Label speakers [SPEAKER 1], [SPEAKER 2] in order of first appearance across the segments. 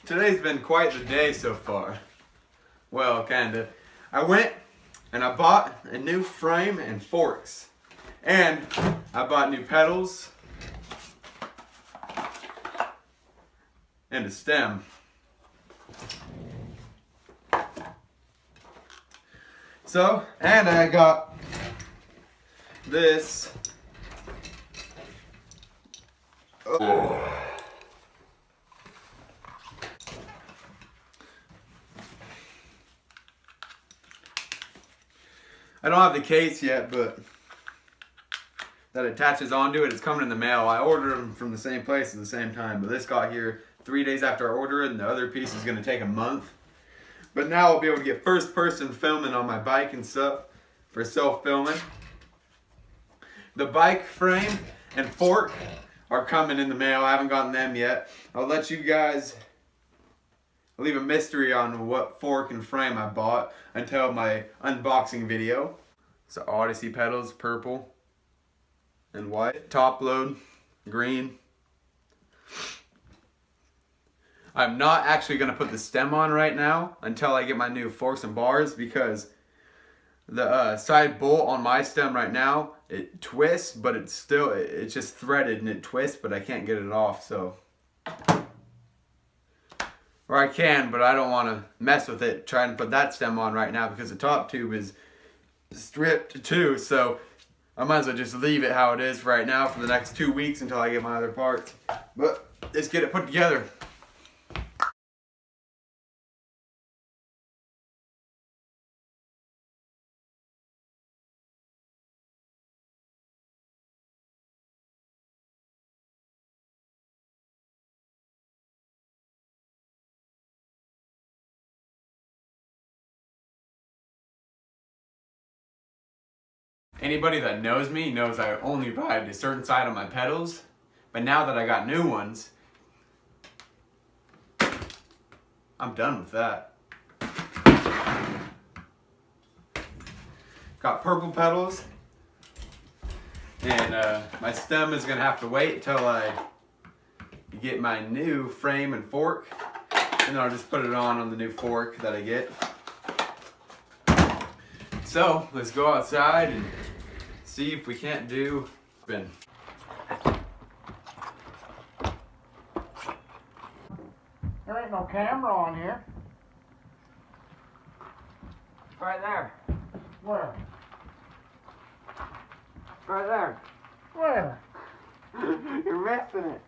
[SPEAKER 1] Today's been quite the day so far. Well, kinda. I went and I bought a new frame and forks. And I bought new pedals and a stem. So, and I got this. I don't have the case yet, but that attaches onto it. It's coming in the mail. I ordered them from the same place at the same time, but this got here 3 days after I ordered it, and the other piece is going to take a month. But now I'll be able to get first-person filming on my bike and stuff for self-filming. The bike frame and fork are coming in the mail. I haven't gotten them yet. I'll let you guys leave a mystery on what fork and frame I bought until my unboxing video. So Odyssey pedals, purple and white. Top load, green. I'm not actually going to put the stem on right now until I get my new forks and bars, because the side bolt on my stem right now, it twists, but it's just threaded and it twists, but I can't get it off, so. Or I can, but I don't want to mess with it trying to put that stem on right now because the top tube is stripped too, so I might as well just leave it how it is right now for the next 2 weeks until I get my other parts. But let's get it put together. Anybody that knows me knows I only ride a certain side on my pedals, but now that I got new ones, I'm done with that. Got purple pedals, and my stem is gonna have to wait until I get my new frame and fork, and then I'll just put it on the new fork that I get. So let's go outside and see if we can't do spin.
[SPEAKER 2] There ain't no camera on here.
[SPEAKER 1] Right there.
[SPEAKER 2] Where?
[SPEAKER 1] Right there.
[SPEAKER 2] Where?
[SPEAKER 1] You're missing it.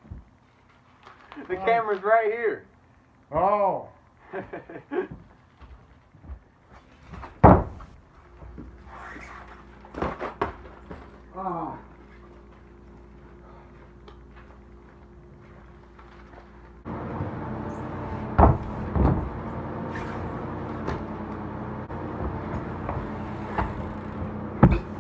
[SPEAKER 1] The camera's right here.
[SPEAKER 2] Oh. Oh.